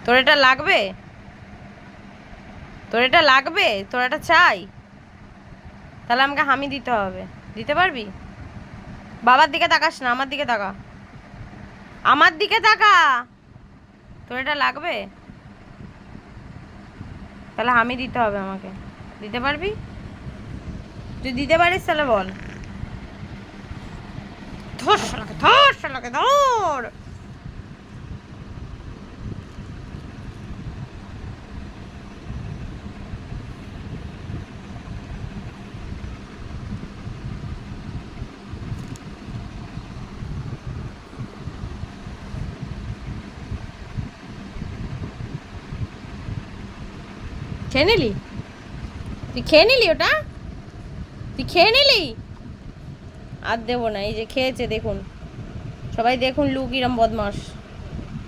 তোর এটা লাগবে? তোর এটা লাগবে? তোর এটা চাই? তাহলে আমাকে হামি দিতে হবে। দিতে পারবি? বাবার দিকে তাকাস না, আমার দিকে তাকা। আমার দিকে তাকা। তোর এটা লাগবে? তাহলে হামি দিতে হবে আমাকে। দিতে পারবি? তুই দিতে পারিস তাহলে বল। ধর শালাকে, ধর শালাকে, ধর। খেয়ে নিলি? তুই খেয়ে নিলি ওটা? তুই খেয়ে নিলি? আর দেবো না, এই যে খেয়েছে দেখুন, সবাই দেখুন লু কিরম বদমাস।